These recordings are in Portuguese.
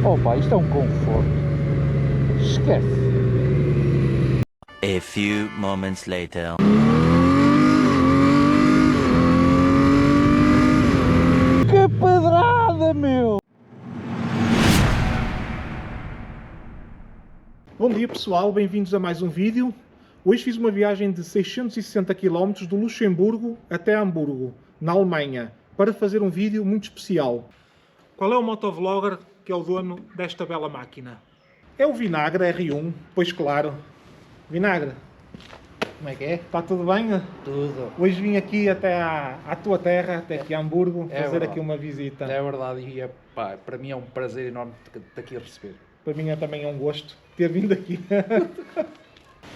Opa, isto é um conforto. Esquece. A few moments later. Que pedrada, meu! Bom dia pessoal, bem-vindos a mais um vídeo. Hoje fiz uma viagem de 660 km do Luxemburgo até Hamburgo, na Alemanha, para fazer um vídeo muito especial. Qual é o motovlogger que é o dono desta bela máquina? É o Vinagre R1, pois claro. Vinagre, como é que é? Está tudo bem? Tudo. Hoje vim aqui até à tua terra, até aqui a Hamburgo, É fazer verdade. aqui uma visita. É verdade e para mim é um prazer enorme de aqui a receber. Para mim também é um gosto ter vindo aqui.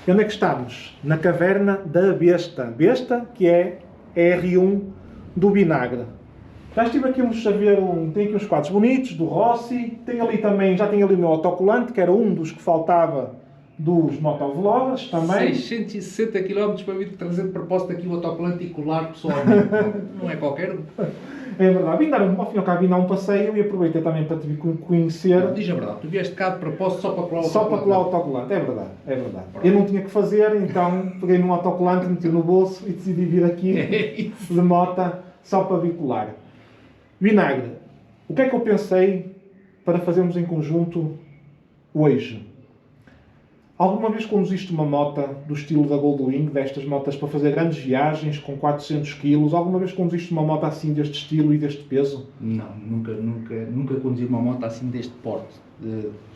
E onde é que estamos? Na caverna da Besta. Besta, que é a R1 do Vinagre. Já estive aqui a ver, tem aqui uns quadros bonitos, do Rossi. Tem ali também, já tem ali o meu autocolante, que era um dos que faltava dos motovloggers também. 660 km para vir trazer de propósito aqui o autocolante e colar pessoalmente. Não é qualquer um. É verdade. Vim dar, ao fim e ao cabo, vim dar um passeio e aproveitei também para te vir conhecer. Diz a verdade, tu vieste cá de propósito só para colar o Só para colar o autocolante, é verdade, é verdade. Eu não tinha que fazer, então peguei num autocolante, meti no bolso e decidi vir aqui de mota só para vir colar. Vinagre, o que é que eu pensei para fazermos em conjunto hoje? Alguma vez conduziste uma moto do estilo da Goldwing, destas motas para fazer grandes viagens com 400 kg? Alguma vez conduziste uma moto assim deste estilo e deste peso? Não, nunca conduzi uma moto assim deste porte.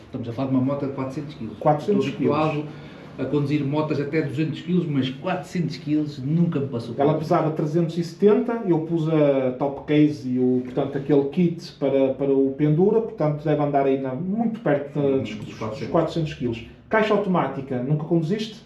Estamos a falar de uma moto de 400 kg. 400 Estou habituado a conduzir motas até 200 kg, mas 400 kg nunca me passou. Ela pesava 370, eu pus a top case e portanto, aquele kit para o pendura, portanto deve andar aí muito perto dos 400 kg. Caixa automática, nunca conduziste?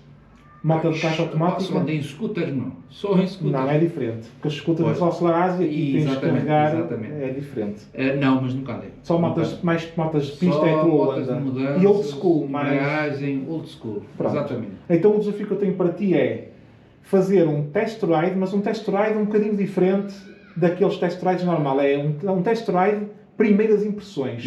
Moto de caixa automática? Só andei em scooters, não. Só em scooters. Não, é diferente. Porque as scooters é só acelerar e aqui tens de carregar, é diferente. Não, mas nunca andei. Só mais motas de pista é a tua onda. Mudanças, E old school, mais... Embreagem, old school. Pronto. Exatamente. Então o desafio que eu tenho para ti é fazer um test ride, mas um test ride um bocadinho diferente daqueles test rides normal. É um test ride primeiras impressões.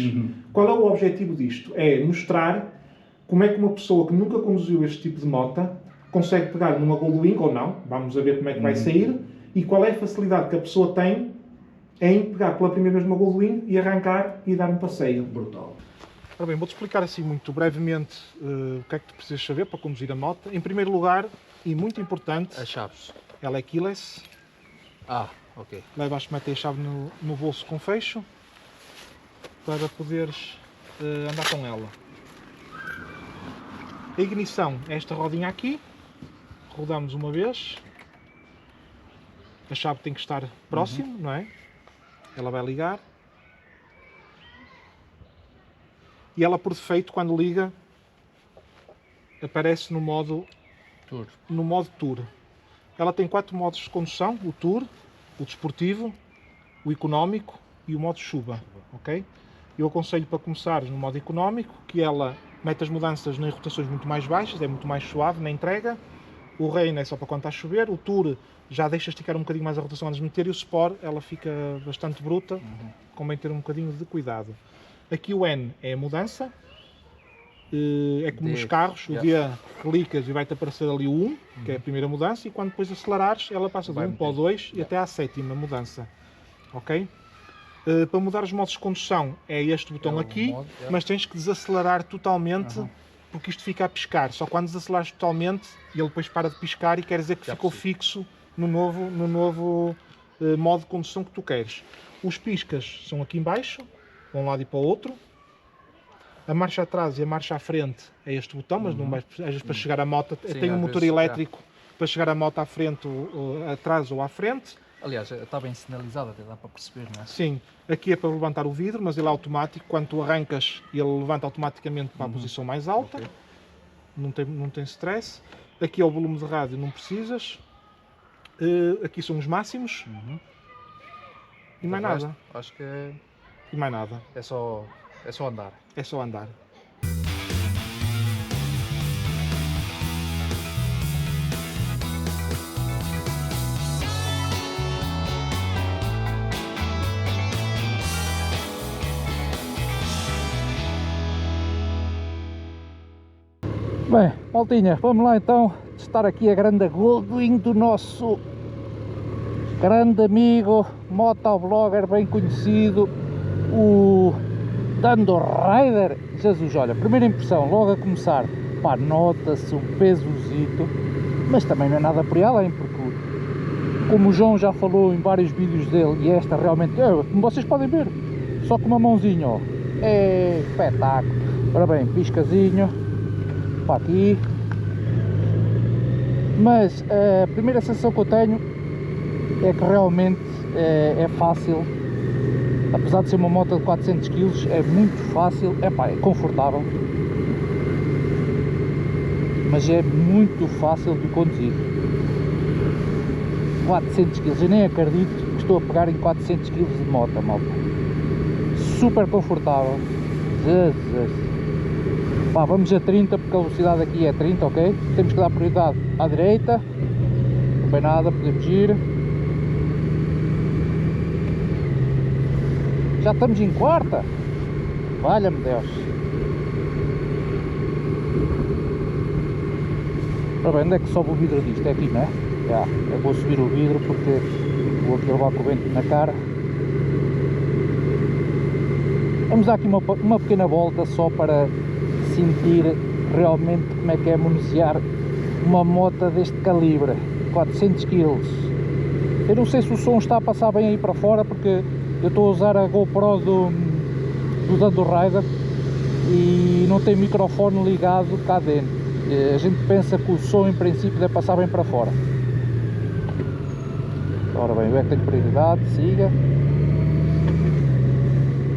Qual é o objetivo disto? É mostrar como é que uma pessoa que nunca conduziu este tipo de moto consegue pegar numa Goldwing ou não, vamos a ver como é que vai sair, e qual é a facilidade que a pessoa tem em pegar pela primeira vez uma Goldwing e arrancar e dar um passeio. Brutal. Ora bem, vou-te explicar assim muito brevemente o que é que tu precisas saber para conduzir a moto. Em primeiro lugar, e muito importante, As chaves. ela é keyless. Ok. Levas a meter a chave no bolso com fecho para poderes andar com ela. A ignição é esta rodinha aqui, rodamos uma vez, a chave tem que estar próximo, não é? Ela vai ligar. E ela por defeito, quando liga, aparece no modo Tour. Ela tem 4 modos de condução: o Tour, o desportivo, o económico e o modo chuva, ok? Eu aconselho para começares no modo económico, que ela mete as mudanças em rotações muito mais baixas, é muito mais suave na entrega. O Rain é só para quando está a chover. O Tour já deixa esticar um bocadinho mais a rotação antes de meter. E o Sport, ela fica bastante bruta, convém ter um bocadinho de cuidado. Aqui o N é a mudança. É como nos carros, o D clicas e vai-te aparecer ali o 1, que é a primeira mudança, e quando depois acelerares, ela passa do 1 para o 2 e até à 7ª mudança. Ok? Para mudar os modos de condução é este botão aqui, mas tens que desacelerar totalmente, porque isto fica a piscar. Só quando desacelerares totalmente, ele depois para de piscar e quer dizer que ficou fixo no novo modo de condução que tu queres. Os piscas são aqui em baixo, para um lado e para o outro. A marcha atrás e a marcha à frente é este botão, mas não vais, às vezes para chegar à moto, tem um motor elétrico para chegar à moto à frente, atrás ou à frente. Aliás, está bem sinalizado, até dá para perceber, não é? Sim, aqui é para levantar o vidro, mas ele é automático. Quando tu arrancas, ele levanta automaticamente para a posição mais alta. Okay. Não tem stress. Aqui é o volume de rádio, não precisas. Aqui são os máximos. E mais nada. Acho que é... E mais nada. É só andar. É só andar. Bem, maltinha, vamos lá então testar aqui a grande Goldwing do nosso grande amigo, motovlogger bem conhecido, o Thunder Rider. Jesus, olha, primeira impressão, logo a começar, pá, nota-se um pesozito, mas também não é nada por aí além, porque como o João já falou em vários vídeos dele, e esta realmente, como vocês podem ver, só com uma mãozinha, ó, é espetáculo. Ora bem, piscazinho, para aqui. Mas a primeira sensação que eu tenho é que realmente é fácil, apesar de ser uma moto de 400 kg, é muito fácil, é confortável, mas é muito fácil de conduzir. 400 kg, eu nem acredito que estou a pegar em 400 kg de moto, malta. Super confortável. Jesus. Pá, vamos a 30 porque a velocidade aqui é 30, ok? Temos que dar prioridade à direita. Não vem nada, podemos ir. Já estamos em quarta? Valha-me Deus. Ora bem, onde é que sobe o vidro disto? É aqui, não é? Já, eu vou subir o vidro porque vou aqui levar com o vento na cara. Vamos dar aqui uma pequena volta só para sentir realmente como é que é manusear uma moto deste calibre, 400 kg. Eu não sei se o som está a passar bem aí para fora, porque eu estou a usar a GoPro do Thunder Rider e não tem microfone ligado cá dentro. A gente pensa que o som em princípio deve passar bem para fora. Ora bem, eu é que tenho prioridade, siga.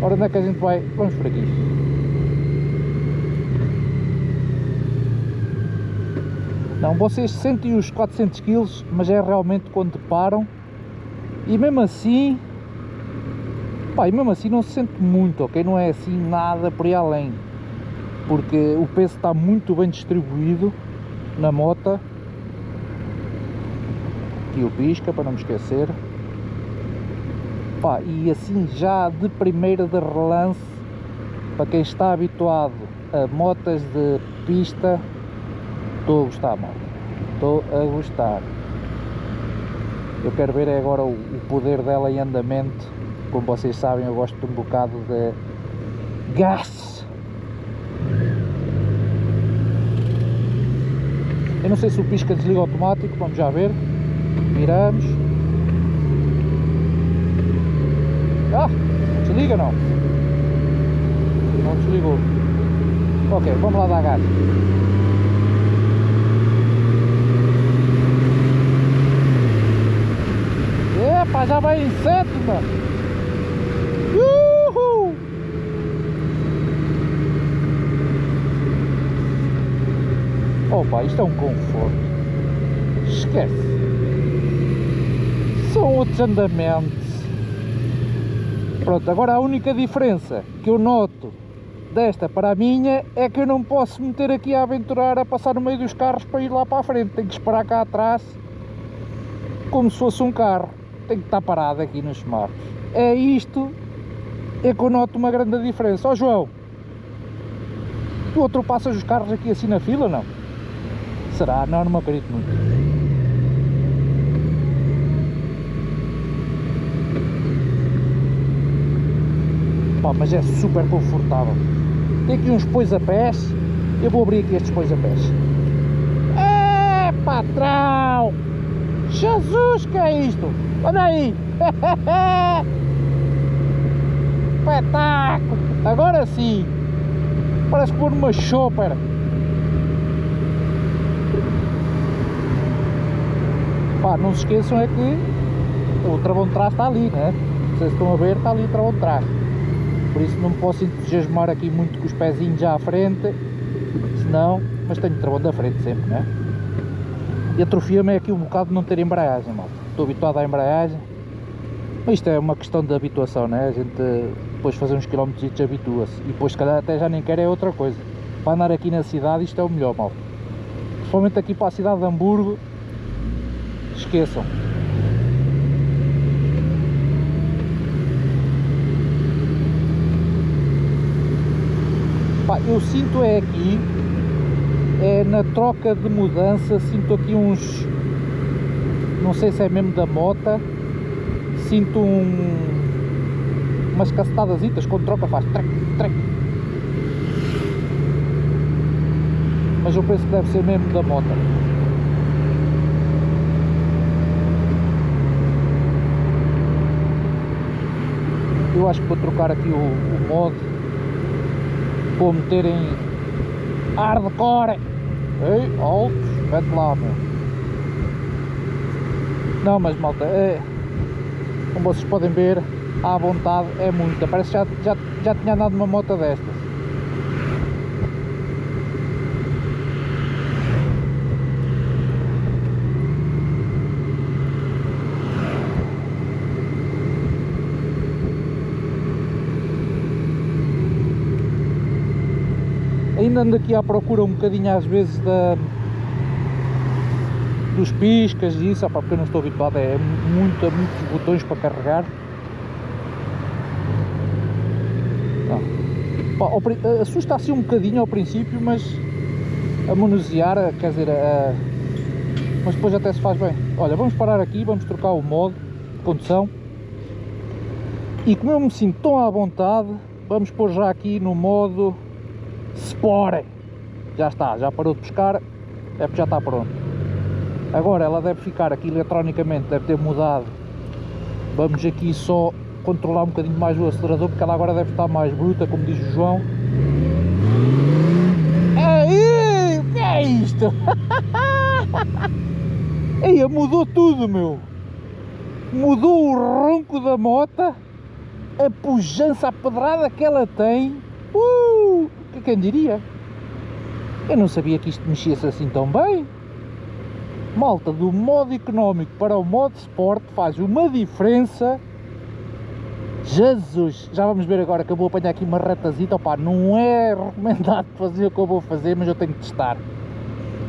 Ora, onde é que a gente vai? Vamos por aqui. Não, vocês sentem os 400 kg, mas é realmente quando param. E mesmo assim, pá, não se sente muito, ok? Não é assim nada por aí além. Porque o peso está muito bem distribuído na moto. Aqui o pisca, para não me esquecer. Pá, e assim já de primeira de relance, para quem está habituado a motas de pista, estou a gostar, mano. Estou a gostar. Eu quero ver agora o poder dela em andamento. Como vocês sabem, eu gosto de um bocado de gás. Eu não sei se o pisca desliga automático, vamos já ver. Viramos. Ah, desliga não? Não desligou. Ok, vamos lá dar gás. Epa, já vai em sétima. Uhul! Opa, isto é um conforto. Esquece. São outros andamentos. Pronto, agora a única diferença que eu noto desta para a minha é que eu não posso meter aqui a aventurar a passar no meio dos carros para ir lá para a frente. Tenho que esperar cá atrás como se fosse um carro. Tenho que estar parado aqui nos semáforos. É isto é que eu noto uma grande diferença. Ó João, tu ultrapassas os carros aqui assim na fila ou não? Será? Não, não acredito muito. Pá, mas é super confortável. Tem aqui uns pois-a-pés. Eu vou abrir aqui estes pois-a-pés. É patrão! Jesus, que é isto? Olha aí! Espetáculo! Agora sim! Parece pôr uma chopper. Pá, não se esqueçam é que o travão de trás está ali, né? Vocês estão a ver, está ali o travão de trás. Por isso não me posso entusiasmar aqui muito com os pezinhos já à frente, senão, mas tenho travão da frente sempre, né? E atrofia-me é aqui um bocado de não ter embreagem, malta. Estou habituado à embreagem. Mas isto é uma questão de habituação, né? A gente depois fazer uns quilómetros habitua-se. E depois se calhar até já nem quer é outra coisa. Para andar aqui na cidade isto é o melhor, malta. Principalmente aqui para a cidade de Hamburgo. Esqueçam. Pá, eu sinto é aqui é na troca de mudança, sinto aqui uns, não sei se é mesmo da moto, sinto umas cacetadasitas, quando troca faz trec, trec. Mas eu penso que deve ser mesmo da moto. Eu acho que vou trocar aqui o modo, vou meter em hardcore. Ei, alto, mete lá, meu. Não, mas malta, como vocês podem ver, à vontade é muita. Parece que já tinha andado numa moto destas. Ainda ando aqui à procura um bocadinho às vezes dos piscas e isso, porque eu não estou habituado, é muitos botões para carregar. Não. Assusta assim um bocadinho ao princípio, mas a manusear, quer dizer, mas depois até se faz bem. Olha, vamos parar aqui, vamos trocar o modo de condução. E como eu me sinto tão à vontade, vamos pôr já aqui no modo Sport. Já está, já parou de pescar, é porque já está pronto. Agora ela deve ficar aqui eletronicamente, deve ter mudado. Vamos aqui só controlar um bocadinho mais o acelerador, porque ela agora deve estar mais bruta, como diz o João. Ei, o que é isto? Ei, mudou tudo, meu. Mudou o ronco da moto, a pujança, a pedrada que ela tem. Quem diria? Eu não sabia que isto mexia-se assim tão bem. Malta, do modo económico para o modo Sport faz uma diferença. Jesus! Já vamos ver agora que eu vou apanhar aqui uma ratazita. Opá, não é recomendado fazer o que eu vou fazer, mas eu tenho que testar.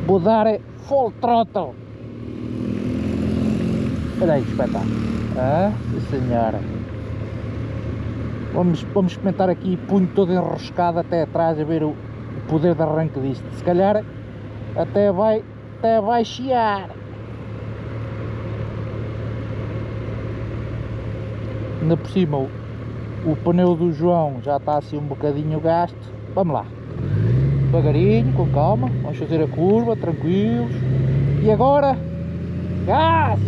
Vou dar full throttle. Olha aí, espetáculo. Sim, senhora. Vamos experimentar aqui, punho todo enroscado até atrás, a ver o poder de arranque disto. Se calhar até vai chiar. Ainda por cima o pneu do João já está assim um bocadinho gasto. Vamos lá, devagarinho, com calma, vamos fazer a curva, tranquilos. E agora, gás!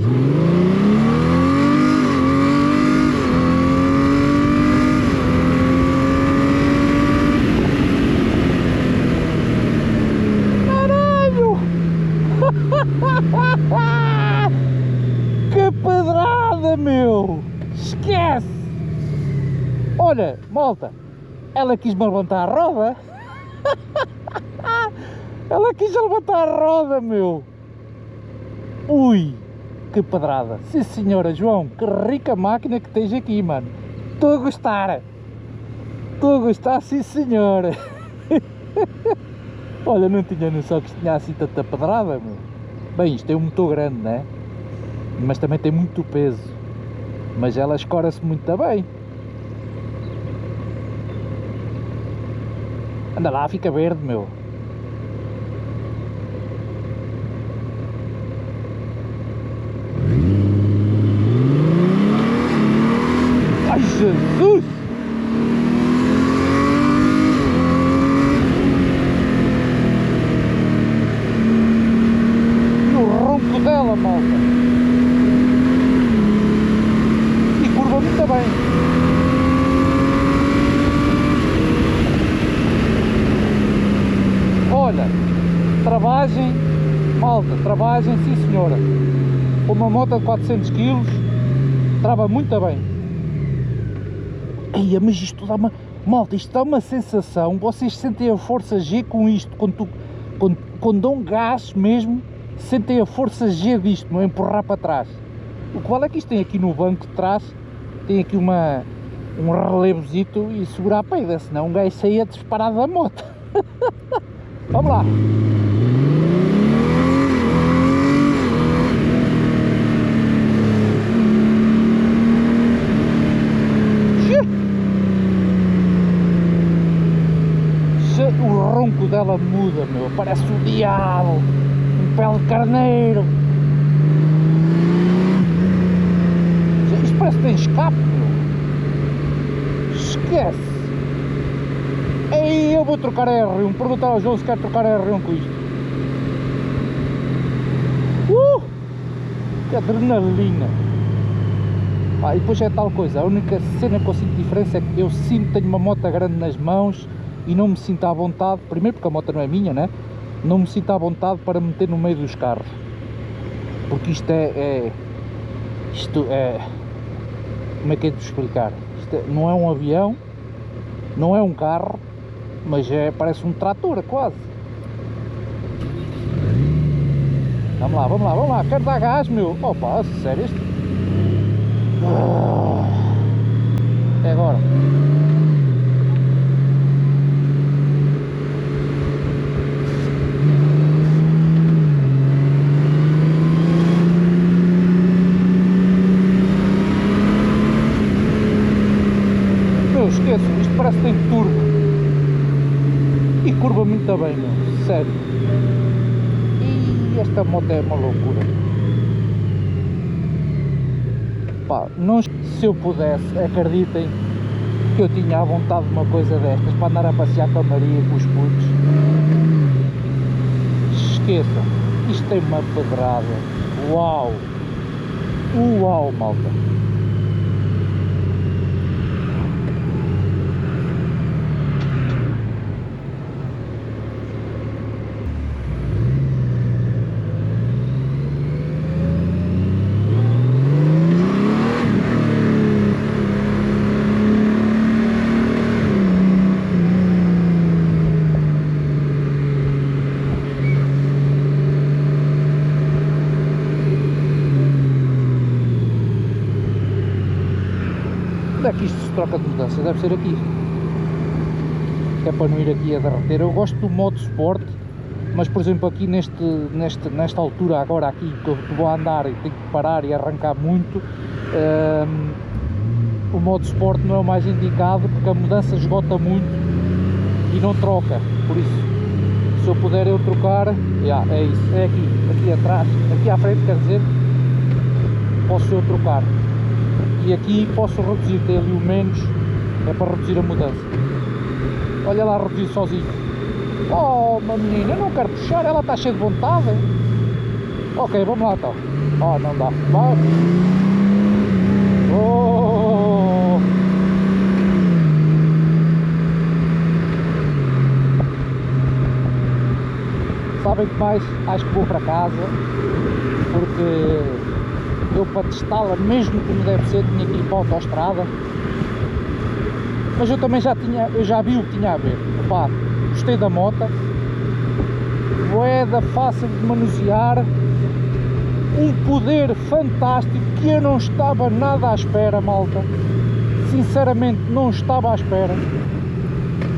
Que pedrada, meu! Esquece! Olha, malta, ela quis-me levantar a roda. Ela quis levantar a roda, meu! Ui, que pedrada! Sim senhora, João, que rica máquina que tens aqui, mano! Estou a gostar! Estou a gostar, sim senhora! Olha, não tinha noção que isto tinha assim tanta pedrada, meu! Bem, isto é um motor grande, né? Mas também tem muito peso. Mas ela escora-se muito bem. Anda lá, fica verde, meu. Ai, Jesus! Dela, malta, e curva muito bem. Olha, travagem, malta, travagem, sim senhora. Uma moto de 400 kg trava muito bem. Eia, mas isto dá uma, malta, isto dá uma sensação. Vocês sentem a força G com isto, quando dão gás mesmo. Sentem a força G disto, não é empurrar para trás. O que vale é que isto tem aqui no banco de trás, tem aqui um relevozito e segurar a peida, senão um gajo saía disparado da moto. Vamos lá. O ronco dela muda, meu, parece o diabo, um pele de carneiro. Isto parece que tem escape, meu. Esquece. Ei, eu vou trocar a R1, perguntar ao João se quer trocar a R1 com isto. Que adrenalina. E depois é tal coisa, a única cena que eu sinto diferença é que eu sinto que tenho uma moto grande nas mãos e não me sinto à vontade, primeiro porque a moto não é minha, né? Não me sinto à vontade para meter no meio dos carros. Porque isto é como é que é de explicar? Isto não é um avião, não é um carro, mas parece um trator quase. Vamos lá, quero dar gás, meu. Opa, sério isto? É agora. Meu, esqueço, isto parece que tem turbo. E curva muito bem, meu, sério. E esta moto é uma loucura. Pá, não, se eu pudesse, acreditem que eu tinha à vontade de uma coisa destas para andar a passear com a Maria e com os putos. Esqueçam, isto tem uma pedrada. Uau! Uau, malta! Onde é que isto se troca de mudança? Deve ser aqui. Que é para não ir aqui a derreter. Eu gosto do modo Sport, mas por exemplo aqui nesta altura agora aqui que eu vou andar e tenho que parar e arrancar muito, o modo Sport não é o mais indicado porque a mudança esgota muito e não troca. Por isso, se eu puder eu trocar, é isso, é aqui atrás, aqui à frente quer dizer, posso eu trocar. E aqui posso reduzir, tem ali o menos, é para reduzir a mudança. Olha lá, reduzir sozinho. Oh, uma menina, eu não quero puxar, ela está cheia de vontade. Ok, vamos lá então. Não dá. Vai. Oh. Sabem que mais? Acho que vou para casa, porque eu para testá-la, mesmo como deve ser, tinha que ir para a autoestrada. Mas eu também já vi o que tinha a ver. Opa, gostei da moto, boeda fácil de manusear, um poder fantástico que eu não estava nada à espera, malta. Sinceramente não estava à espera.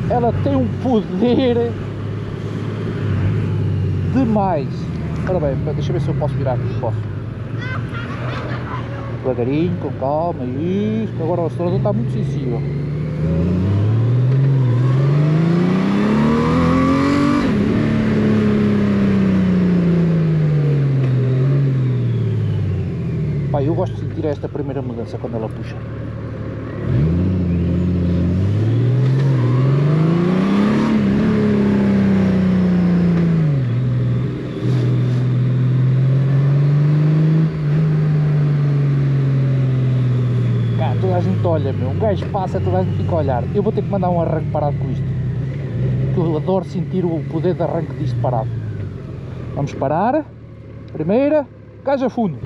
Ela tem um poder demais. Ora bem, deixa eu ver se eu posso virar aqui. Posso. Devagarinho, com calma, isso, agora o acelerador está muito sensível. Pá, eu gosto de sentir esta primeira mudança quando ela puxa. Toda a gente olha, meu, um gajo passa, toda a gente fica a olhar. Eu vou ter que mandar um arranque parado com isto, porque eu adoro sentir o poder de arranque disto parado. Vamos parar. Primeira, gás a fundo.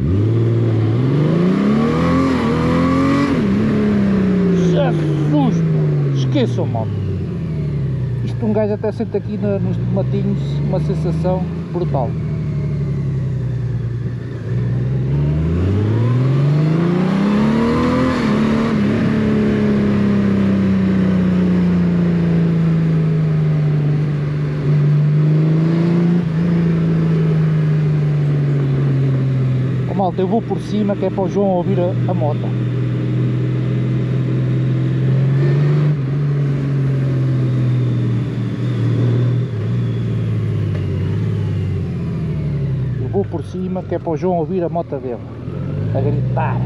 Jesus, meu. Esqueçam, mal. Isto um gajo até sente aqui nos tomatinhos uma sensação brutal. Malta, eu vou por cima que é para o João ouvir a moto. por cima, que é para o João ouvir a moto dele, a gritar.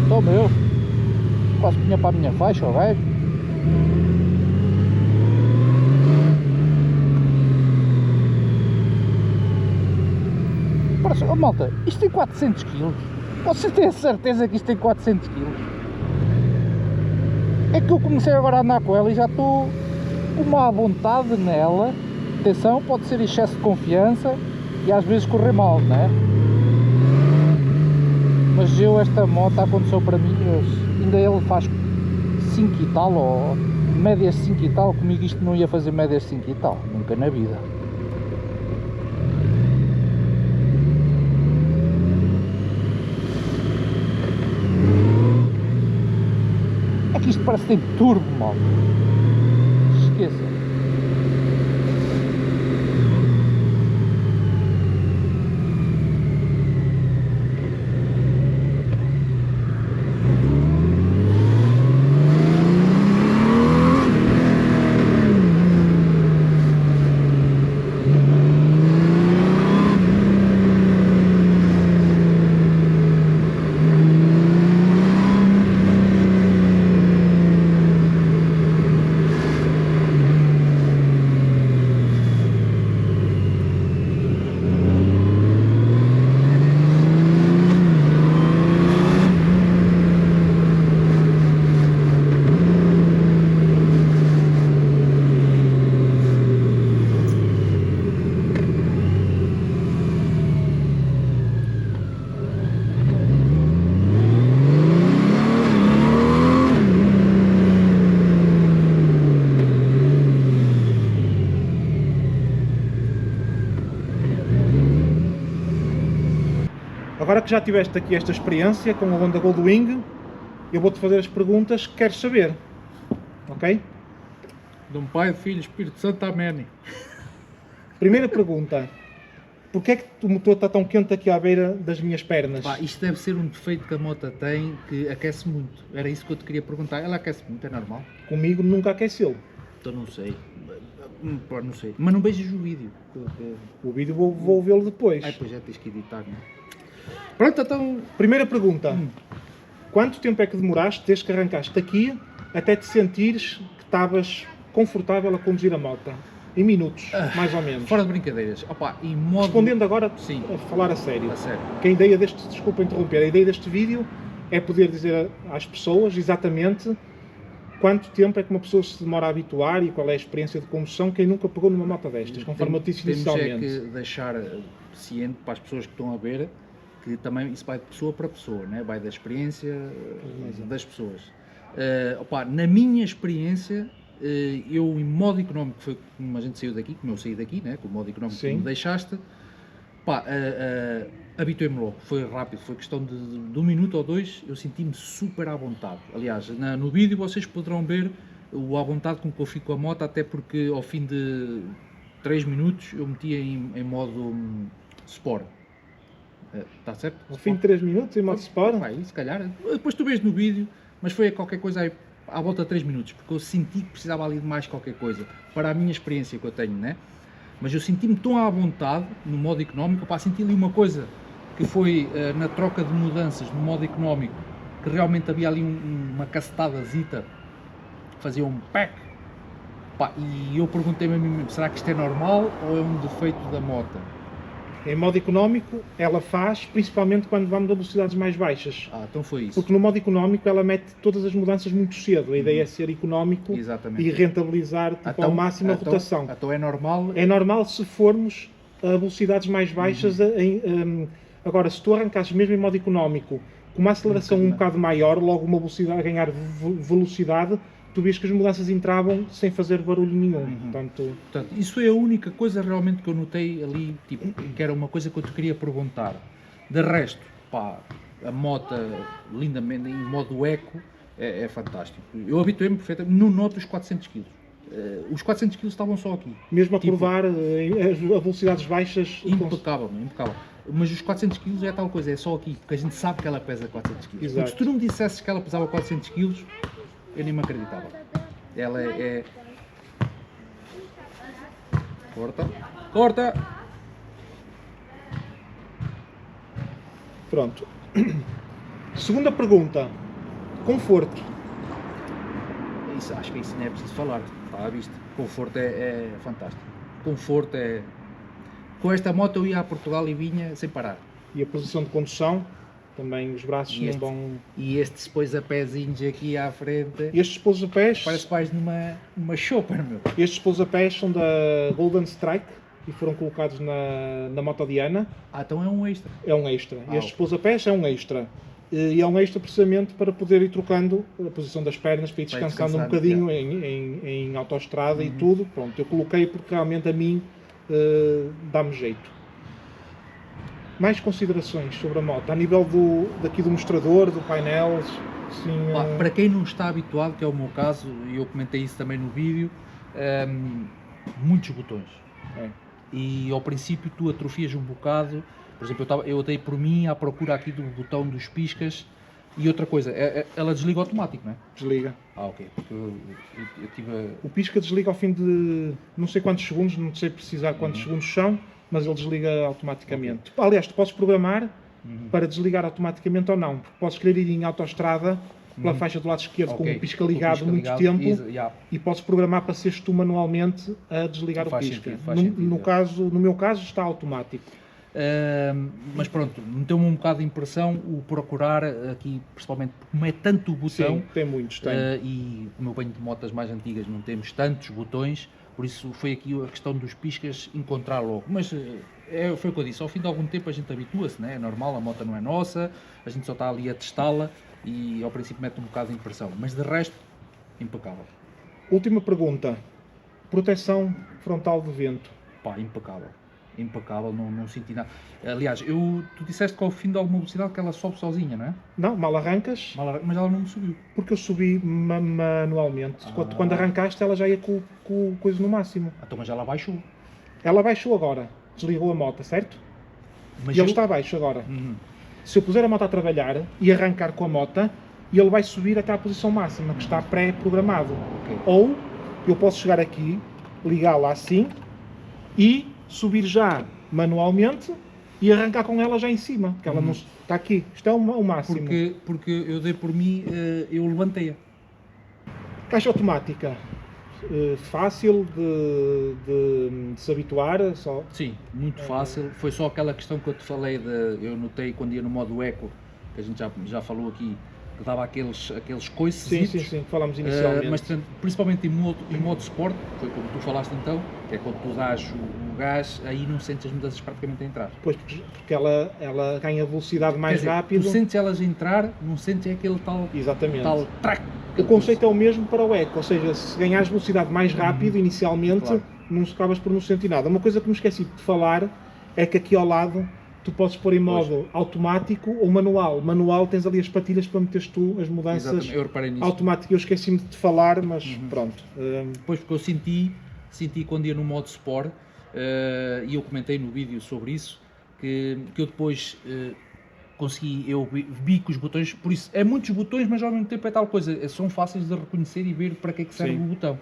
Então, meu, quase punha para a minha faixa, o gajo. Oh, malta, isto tem 400 kg. Vocês têm certeza que isto tem 400 kg? É que eu comecei agora a andar com ela e já estou com uma vontade nela. Atenção, pode ser excesso de confiança e às vezes correr mal, não é? Mas esta moto aconteceu para mim, ainda ele faz 5 e tal, ou médias 5 e tal, comigo isto não ia fazer médias 5 e tal, nunca na vida. É que isto parece que tem turbo, mal. Esqueça. Agora que já tiveste aqui esta experiência com a Honda Goldwing, eu vou-te fazer as perguntas que queres saber, ok? De um Pai, Filho, Espírito Santo, amém. Primeira pergunta, porquê é que o motor está tão quente aqui à beira das minhas pernas? Pá, isto deve ser um defeito que a moto tem, que aquece muito. Era isso que eu te queria perguntar. Ela aquece muito, é normal? Comigo nunca aqueceu. Então não sei. Pá, não sei. Mas não vejas o vídeo. O vídeo vou vê-lo depois. Ai, pois já tens que editar, não é? Pronto, então... Primeira pergunta, quanto tempo é que demoraste desde que arrancaste aqui até te sentires que estavas confortável a conduzir a moto? Em minutos, mais ou menos. Fora de brincadeiras. Opa, em modo... Respondendo agora, sim, a falar a sério. a sério. Que a ideia deste, desculpa interromper, a ideia deste vídeo é poder dizer às pessoas exatamente quanto tempo é que uma pessoa se demora a habituar e qual é a experiência de condução quem nunca pegou numa moto destas, conforme eu disse inicialmente. Temos é que deixar ciente para as pessoas que estão a ver que também isso vai de pessoa para pessoa, né? Vai da experiência das pessoas. Opa, na minha experiência, eu em modo económico, foi como a gente saiu daqui, como eu saí daqui, né? Com o modo económico que me deixaste, habituei-me logo, foi rápido, foi questão de 1 minuto ou 2, eu senti-me super à vontade. Aliás, no vídeo vocês poderão ver o à vontade com que eu fico com a moto, até porque ao fim de 3 minutos eu metia em modo Sport. Está certo? Ao fim de 3 minutos em modo Sport? Vai, se calhar. Depois tu vês no vídeo, mas foi qualquer coisa aí à volta de 3 minutos, porque eu senti que precisava ali de mais qualquer coisa, para a minha experiência que eu tenho, né? Mas eu senti-me tão à vontade, no modo económico, pá, senti ali uma coisa, que foi na troca de mudanças no modo económico, que realmente havia ali uma cacetadazita, fazia um pack, pá, e eu perguntei-me a mim mesmo, será que isto é normal ou é um defeito da moto? Em modo económico, ela faz, principalmente quando vamos a velocidades mais baixas. Então foi isso. Porque no modo económico ela mete todas as mudanças muito cedo. A ideia é ser económico. Exatamente. E rentabilizar ao máximo a rotação. Então é normal? É normal se formos a velocidades mais baixas. Agora, se tu arrancasses mesmo em modo económico, com uma aceleração um bocado maior, logo uma velocidade a ganhar velocidade, tu vês que as mudanças entravam sem fazer barulho nenhum. Portanto, isso é a única coisa realmente que eu notei ali, tipo, que era uma coisa que eu te queria perguntar. De resto, pá, a moto lindamente em modo eco é fantástico. Eu habituei-me perfeitamente, não noto os 400 kg. Os 400 kg estavam só aqui. Mesmo a provar a velocidades baixas? Impecável, impecável. Mas os 400 kg é tal coisa, é só aqui, porque a gente sabe que ela pesa 400 kg. Porque se tu não me dissesses que ela pesava 400 kg, eu nem me acreditava. Ela é... Corta. Corta! Pronto. Segunda pergunta. Conforto. Isso, acho que isso nem é preciso falar, está à vista. Conforto é fantástico. Conforto é... Com esta moto eu ia a Portugal e vinha sem parar. E a posição de condução, também os braços E não este- vão... E estes depois a pezinhos aqui à frente, Estes pousapés, parece que vais numa chopper, meu. estes pousapés são da Golden Strike e foram colocados na Moto Diana. Ah, então é um extra. É um extra. Ah, Estes ok. pousapés é um extra. E é um extra precisamente para poder ir trocando a posição das pernas, para ir Para ir descansando um descansando, bocadinho em autoestrada e tudo. Pronto, eu coloquei porque realmente a mim dá-me jeito. Mais considerações sobre a moto, a nível daqui do mostrador, do painel, assim, Pá, para quem não está habituado, que é o meu caso, e eu comentei isso também no vídeo, muitos botões. é. E ao princípio tu atrofias um bocado. Por exemplo, eu dei por mim à procura aqui do botão dos piscas. E outra coisa, ela desliga automático, não é? Desliga. Ah, ok. Porque eu tive O pisca desliga ao fim de não sei quantos segundos, não sei precisar quantos segundos são, mas ele desliga automaticamente. Aliás, tu podes programar para desligar automaticamente ou não, porque podes querer ir em autoestrada pela faixa do lado esquerdo com Ok, o pisca ligado com o pisca muito ligado, tempo yeah. e podes programar para seres tu manualmente a desligar o Faz pisca. sentido, faz sentido, No meu caso está automático. Mas pronto, meteu-me um bocado de impressão o procurar aqui, principalmente como é tanto o botão. Sim, tem muitos, tem. E como eu venho de motas mais antigas, não temos tantos botões, por isso foi aqui a questão dos piscas encontrar logo. Mas foi o que eu disse, ao fim de algum tempo a gente habitua-se, né? É normal, a moto não é nossa, a gente só está ali a testá-la e ao princípio mete um bocado de impressão, mas de resto, impecável. Última pergunta. Proteção frontal de vento. Pá, impecável. Impecável, não senti nada. Aliás, tu disseste que ao fim de alguma velocidade que ela sobe sozinha, não é? Não, mal arrancas, Mas ela não me subiu. porque eu subi manualmente. Quando arrancaste, ela já ia com o coisa no máximo. Então, mas ela baixou. Ela baixou agora, desligou a moto, certo? Mas E ele eu- está abaixo agora. Uhum. Se eu puser a moto a trabalhar e arrancar com a moto, ele vai subir até à posição máxima, que está pré-programado. Ok. Ou eu posso chegar aqui, ligá-la assim e subir já manualmente e arrancar com ela já em cima, porque ela não está aqui. Isto é o máximo. Porque eu dei por mim, eu levantei-a. Caixa automática. Fácil de se habituar, só Sim, muito fácil. Foi só aquela questão que eu te falei, eu notei quando ia no modo eco, que a gente já falou aqui, que dava aqueles coices. sim, que falámos inicialmente. Mas principalmente em modo Sport, foi como tu falaste então, que é quando tu dás o gás, aí não sentes as mudanças praticamente a entrar. Pois, porque ela ganha velocidade mais Quer dizer, rápido. Tu sentes elas a entrar, não sentes aquele Exatamente. tal track. O conceito é o mesmo para o eco, ou seja, se ganhares velocidade mais rápido inicialmente, Claro. não acabas por não sentir nada. Uma coisa que me esqueci de falar é que aqui ao lado tu podes pôr em modo automático ou manual. Manual tens ali as patilhas para meteres tu as mudanças Exatamente, eu reparei nisso. automáticas. Eu esqueci-me de te falar, mas pronto. Depois porque eu senti quando ia no modo Sport, e eu comentei no vídeo sobre isso, que eu depois eu vi que os botões, por isso, é muitos botões, mas ao mesmo tempo é tal coisa, são fáceis de reconhecer e ver para que é que serve Sim. o botão,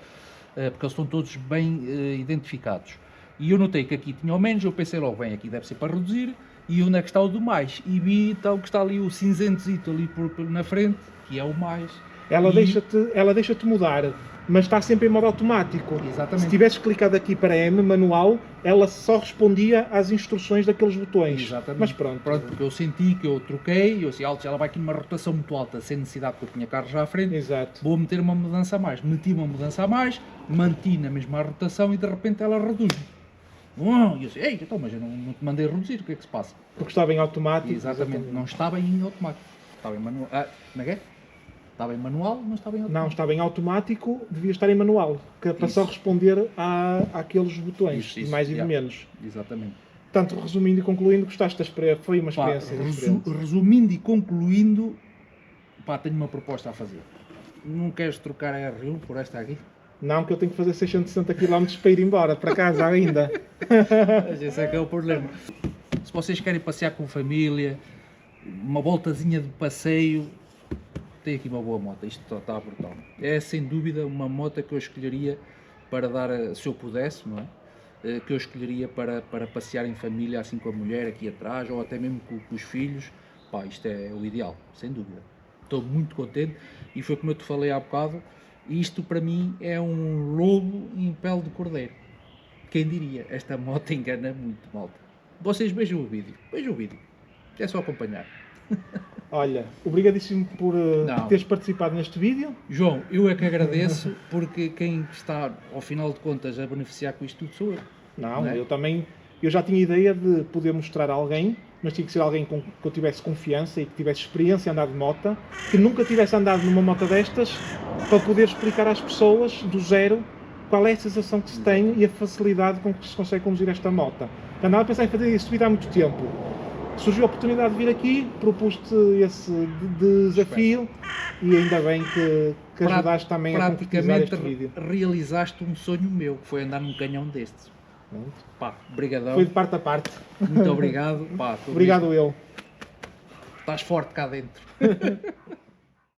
porque eles estão todos bem identificados. E eu notei que aqui tinha o menos, eu pensei logo, bem, aqui deve ser para reduzir, e onde é que está o do mais? E vi então que está ali o cinzentozito ali na frente, que é o mais. Ela E- deixa-te mudar, mas está sempre em modo automático. Exatamente. Se tivesses clicado aqui para M, manual, ela só respondia às instruções daqueles botões. Exatamente. Mas pronto. Porque eu senti que eu troquei, eu disse, ela vai aqui numa rotação muito alta, sem necessidade, porque eu tinha carros já à frente, Exato. vou meter uma mudança a mais. Meti uma mudança a mais, manti na mesma rotação e de repente ela reduz. E eu disse, ei, então, mas eu não te mandei reduzir, o que é que se passa? Porque estava em automático. Exatamente, não estava em automático, estava em manual. Como é que é? Estava em manual, não estava em automático. Não, estava em automático, devia estar em manual, que é para só Isso. responder àqueles botões, de mais e de menos. Exatamente. Portanto, resumindo e concluindo, gostaste da experiência? Foi uma Pá, experiência. diferente. resumindo e concluindo, pá, tenho uma proposta a fazer. Não queres trocar a R1 por esta aqui? Não, que eu tenho que fazer 660 km para ir embora, para casa ainda. Mas esse é que é o problema. Se vocês querem passear com família, uma voltazinha de passeio, tenho aqui uma boa moto, isto está brutal. É sem dúvida uma moto que eu escolheria para dar, se eu pudesse, não é? Que eu escolheria para passear em família, assim com a mulher aqui atrás, ou até mesmo com os filhos. Pá, isto é o ideal, sem dúvida. Estou muito contente e foi como eu te falei há bocado, isto para mim é um lobo em pele de cordeiro. Quem diria? Esta moto engana muito, malta. Vocês vejam o vídeo, é só acompanhar. Olha, obrigadíssimo por teres participado neste vídeo. João, eu é que agradeço, porque quem está, ao final de contas, a beneficiar com isto tudo sou eu. Não, Não é? eu já tinha ideia de poder mostrar a alguém, mas tinha que ser alguém com que eu tivesse confiança e que tivesse experiência em andar de moto, que nunca tivesse andado numa moto destas, para poder explicar às pessoas, do zero, qual é a sensação que se tem e a facilidade com que se consegue conduzir esta moto. Andava a pensar em fazer isso há muito tempo. Surgiu a oportunidade de vir aqui, propus-te esse desafio e ainda bem que ajudaste também a concretizar este vídeo. Praticamente realizaste um sonho meu, que foi andar num canhão destes. Pá, brigadão. Foi de parte a parte. Muito obrigado. Pá, Obrigado eu. Estás forte cá dentro.